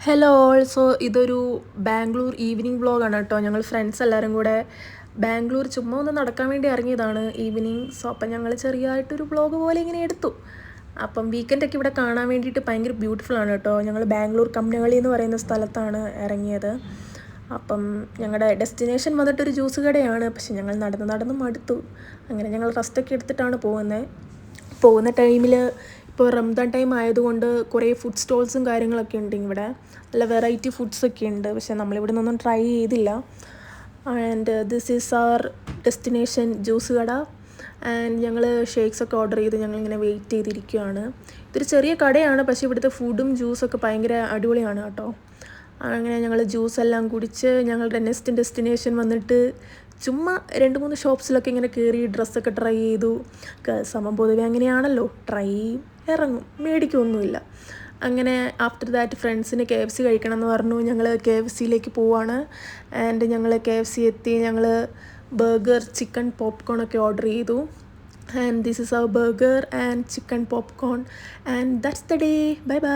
Hello also ഇതൊരു Bangalore evening വ്ളോഗാണ് കേട്ടോ. ഞങ്ങൾ ഫ്രണ്ട്സ് എല്ലാവരും കൂടെ ബാംഗ്ലൂർ ചുമ്മാ ഒന്ന് നടക്കാൻ വേണ്ടി ഇറങ്ങിയതാണ് ഈവനിങ്. സോ അപ്പം ഞങ്ങൾ ചെറിയതായിട്ടൊരു വ്ളോഗ് പോലെ ഇങ്ങനെ എടുത്തു. അപ്പം വീക്കെൻഡൊക്കെ ഇവിടെ കാണാൻ വേണ്ടിയിട്ട് ഭയങ്കര ബ്യൂട്ടിഫുൾ ആണ് കേട്ടോ. ഞങ്ങൾ ബാംഗ്ലൂർ കമ്പനകളി എന്ന് പറയുന്ന സ്ഥലത്താണ് ഇറങ്ങിയത്. അപ്പം ഞങ്ങളുടെ ഡെസ്റ്റിനേഷൻ വന്നിട്ടൊരു ജ്യൂസ് കടയാണ്. പക്ഷെ ഞങ്ങൾ നടന്ന് മടുത്തു. അങ്ങനെ ഞങ്ങൾ റെസ്റ്റൊക്കെ എടുത്തിട്ടാണ് പോകുന്ന ടൈമിൽ ഇപ്പോൾ റംദാൻ ടൈം ആയതുകൊണ്ട് കുറേ ഫുഡ് സ്റ്റോൾസും കാര്യങ്ങളൊക്കെ ഉണ്ട് ഇവിടെ. നല്ല വെറൈറ്റി ഫുഡ്സൊക്കെ ഉണ്ട്. പക്ഷേ നമ്മളിവിടെ നിന്നൊന്നും ട്രൈ ചെയ്തില്ല. And this is our destination juice കട. ആൻഡ് ഞങ്ങൾ ഷേക്സൊക്കെ ഓർഡർ ചെയ്ത് ഞങ്ങളിങ്ങനെ വെയിറ്റ് ചെയ്തിരിക്കുകയാണ്. ഇതൊരു ചെറിയ കടയാണ്, പക്ഷേ ഇവിടുത്തെ ഫുഡും ജ്യൂസൊക്കെ ഭയങ്കര അടിപൊളിയാണ് കേട്ടോ. അങ്ങനെ ഞങ്ങൾ ജ്യൂസെല്ലാം കുടിച്ച് ഞങ്ങളുടെ നെക്സ്റ്റ് ഡെസ്റ്റിനേഷൻ വന്നിട്ട് ചുമ്മാ 2-3 ഷോപ്സിലൊക്കെ ഇങ്ങനെ കയറി ഡ്രസ്സൊക്കെ ട്രൈ ചെയ്തു. സമയം പൊതുവെ അങ്ങനെയാണല്ലോ, ട്രൈ ചെയ്യും, ഇറങ്ങും, മേടിക്കൊന്നുമില്ല. അങ്ങനെ ആഫ്റ്റർ ദാറ്റ് ഫ്രണ്ട്സിന് KFC കഴിക്കണം എന്ന് പറഞ്ഞു. ഞങ്ങൾ KFCയിലേക്ക് പോവാണ്. ആൻഡ് ഞങ്ങൾ KFC എത്തി. ഞങ്ങൾ ബർഗർ, ചിക്കൻ പോപ്കോൺ ഒക്കെ ഓർഡർ ചെയ്തു. And this is our burger and chicken popcorn. And that's the day. Bye by.